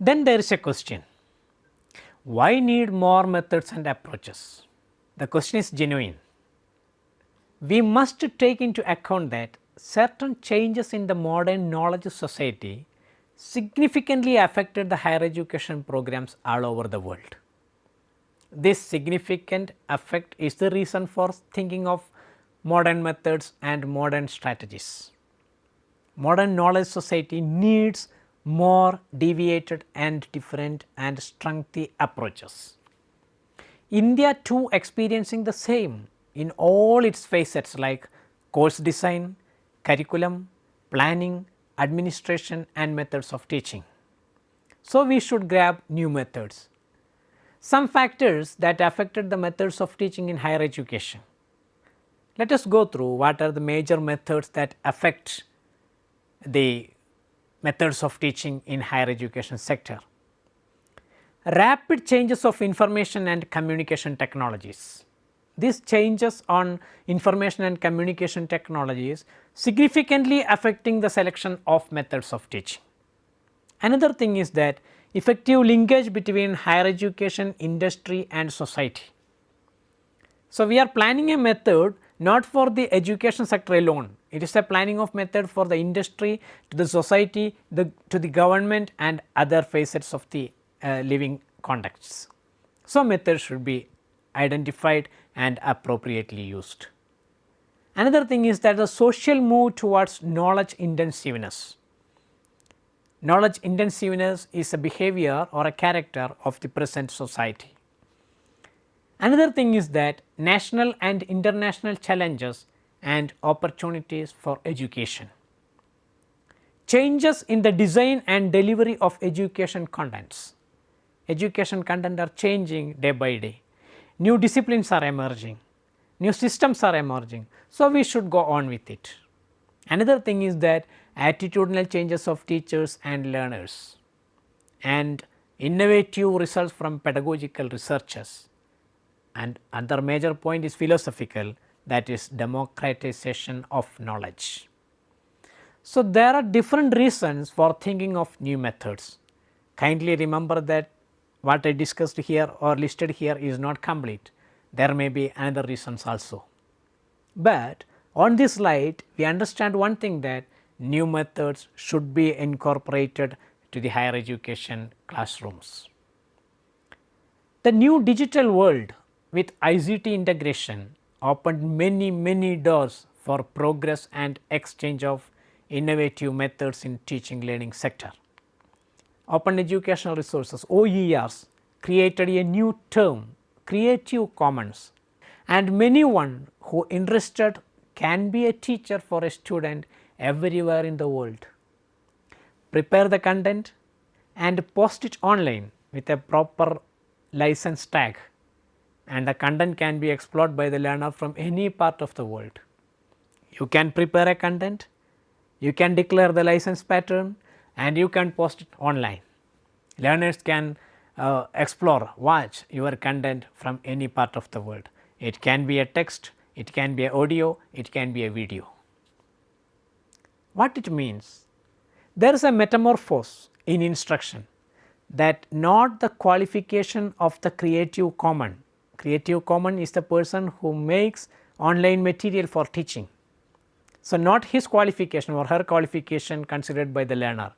Then there is a question, why need more methods and approaches? The question is genuine. We must take into account that certain changes in the modern knowledge society significantly affected the higher education programs all over the world. This significant effect is the reason for thinking of modern methods and modern strategies. Modern knowledge society needs more deviated and different and strengthy approaches. India too experiencing the same in all its facets like course design, curriculum, planning, administration and methods of teaching. So, we should grab new methods. Some factors that affected the methods of teaching in higher education. Let us go through what are the major methods that affect the methods of teaching in higher education sector. Rapid changes of information and communication technologies. These changes on information and communication technologies significantly affecting the selection of methods of teaching. Another thing is that effective linkage between higher education, industry and society. So, we are planning a method not for the education sector alone, it is a planning of method for the industry, to the society, to the government and other facets of the living contexts. So, methods should be identified and appropriately used. Another thing is that the social move towards knowledge intensiveness. Knowledge intensiveness is a behavior or a character of the present society. Another thing is that national and international challenges and opportunities for education. Changes in the design and delivery of education contents. Education content are changing day by day. New disciplines are emerging, new systems are emerging. So, we should go on with it. Another thing is that attitudinal changes of teachers and learners and innovative results from pedagogical researchers. And another major point is philosophical, that is democratization of knowledge. So, there are different reasons for thinking of new methods. Kindly remember that what I discussed here or listed here is not complete. There may be another reasons also. But on this slide, we understand one thing, that new methods should be incorporated to the higher education classrooms. The new digital world with ICT integration opened many doors for progress and exchange of innovative methods in teaching learning sector. Open Educational Resources OERs created a new term, Creative Commons, and anyone who interested can be a teacher for a student everywhere in the world. Prepare the content and post it online with a proper license tag, and the content can be explored by the learner from any part of the world. You can prepare a content, you can declare the license pattern and you can post it online. Learners can explore, watch your content from any part of the world. It can be a text, it can be a audio, it can be a video. What it means? There is a metamorphose in instruction, that not the qualification of the Creative Common. Creative Common is the person who makes online material for teaching. So, not his qualification or her qualification considered by the learner,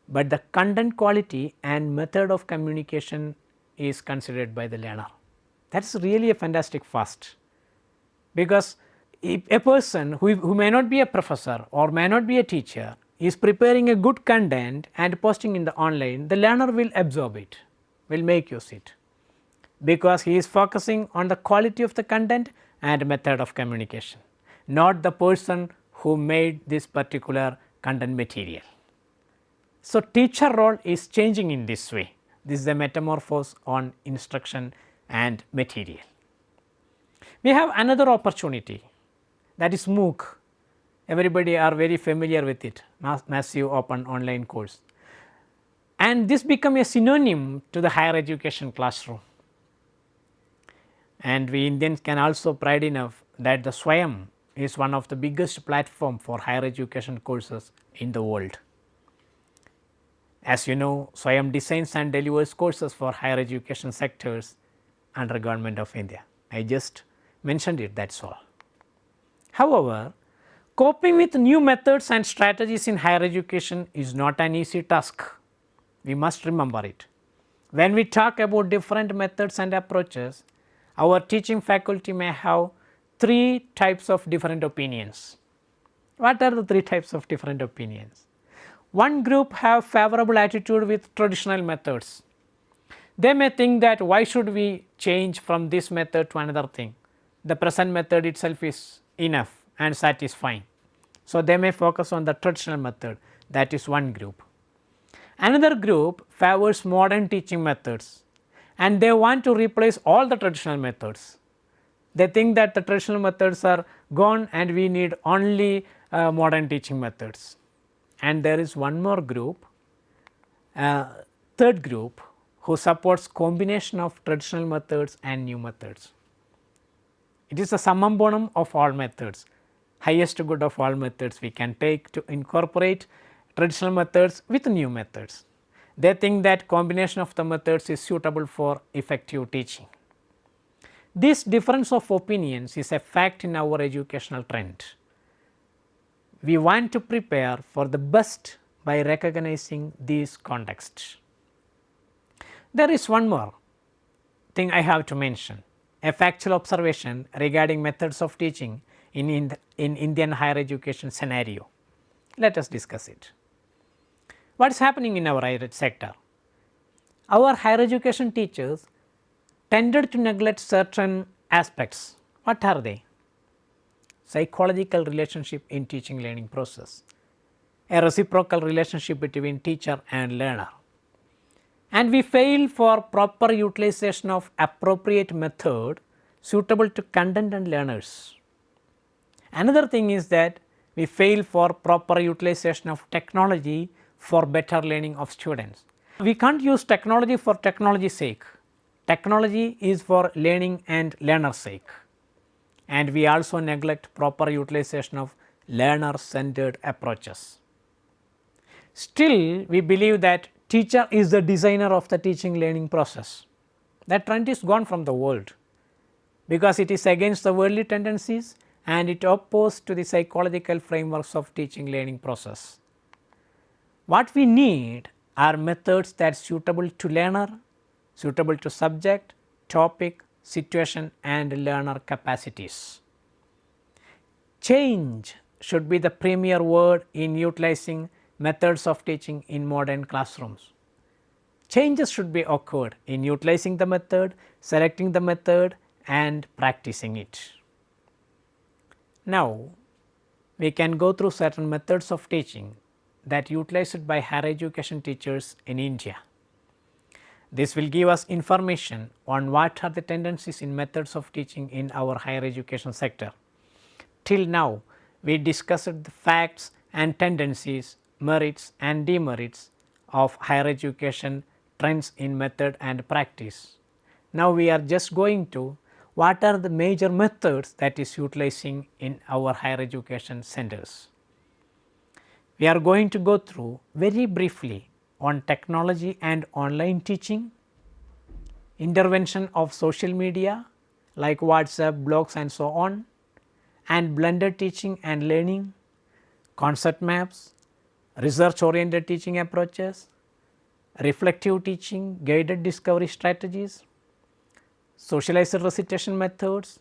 but the content quality and method of communication is considered by the learner. That is really a fantastic first, because if a person who may not be a professor or may not be a teacher is preparing a good content and posting in the online, the learner will absorb it, will make use it, because he is focusing on the quality of the content and method of communication, not the person who made this particular content material. So, teacher role is changing in this way. This is a metamorphose on instruction and material. We have another opportunity, that is MOOC. Everybody are very familiar with it, massive open online course, and this become a synonym to the higher education classroom. And we Indians can also pride enough that the SWAYAM is one of the biggest platform for higher education courses in the world. As you know, SWAYAM designs and delivers courses for higher education sectors under Government of India. I just mentioned it, that is all. However, coping with new methods and strategies in higher education is not an easy task. We must remember it. When we talk about different methods and approaches, our teaching faculty may have three types of different opinions. What are the three types of different opinions? One group have favorable attitude with traditional methods. They may think that why should we change from this method to another thing? The present method itself is enough and satisfying. So, they may focus on the traditional method, that is one group. Another group favors modern teaching methods and they want to replace all the traditional methods. They think that the traditional methods are gone and we need only modern teaching methods. And there is one more group, third group, who supports combination of traditional methods and new methods. It is the summum bonum of all methods, highest good of all methods we can take to incorporate traditional methods with new methods. They think that combination of the methods is suitable for effective teaching. This difference of opinions is a fact in our educational trend. We want to prepare for the best by recognizing these contexts. There is one more thing I have to mention, a factual observation regarding methods of teaching in Indian higher education scenario. Let us discuss it. What is happening in our higher ed sector? Our higher education teachers tended to neglect certain aspects. What are they? Psychological relationship in teaching learning process, a reciprocal relationship between teacher and learner. And we fail for proper utilization of appropriate method suitable to content and learners. Another thing is that we fail for proper utilization of technology for better learning of students. We can't use technology for technology's sake. Technology is for learning and learner's sake. And we also neglect proper utilization of learner centered approaches. Still, we believe that teacher is the designer of the teaching learning process. That trend is gone from the world because it is against the worldly tendencies and it opposed to the psychological frameworks of teaching learning process. What we need are methods that are suitable to learner, suitable to subject, topic, situation and learner capacities. Change should be the premier word in utilizing methods of teaching in modern classrooms. Changes should be occurred in utilizing the method, selecting the method and practicing it. Now, we can go through certain methods of teaching that utilized by higher education teachers in India. This will give us information on what are the tendencies in methods of teaching in our higher education sector. Till now, we discussed the facts and tendencies, merits and demerits of higher education trends in method and practice. Now, we are just going to what are the major methods that is utilizing in our higher education centers. We are going to go through very briefly on technology and online teaching, intervention of social media like WhatsApp, blogs and so on, and blended teaching and learning, concept maps, research oriented teaching approaches, reflective teaching, guided discovery strategies, socialized recitation methods,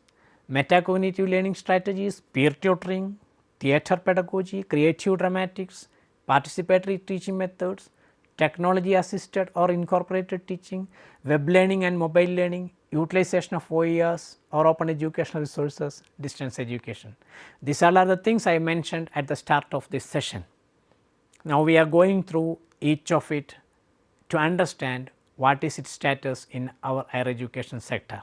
metacognitive learning strategies, peer tutoring, theatre pedagogy, creative dramatics, participatory teaching methods, technology assisted or incorporated teaching, web learning and mobile learning, utilization of OERs or open educational resources, distance education. These all are the things I mentioned at the start of this session. Now, we are going through each of it to understand what is its status in our higher education sector.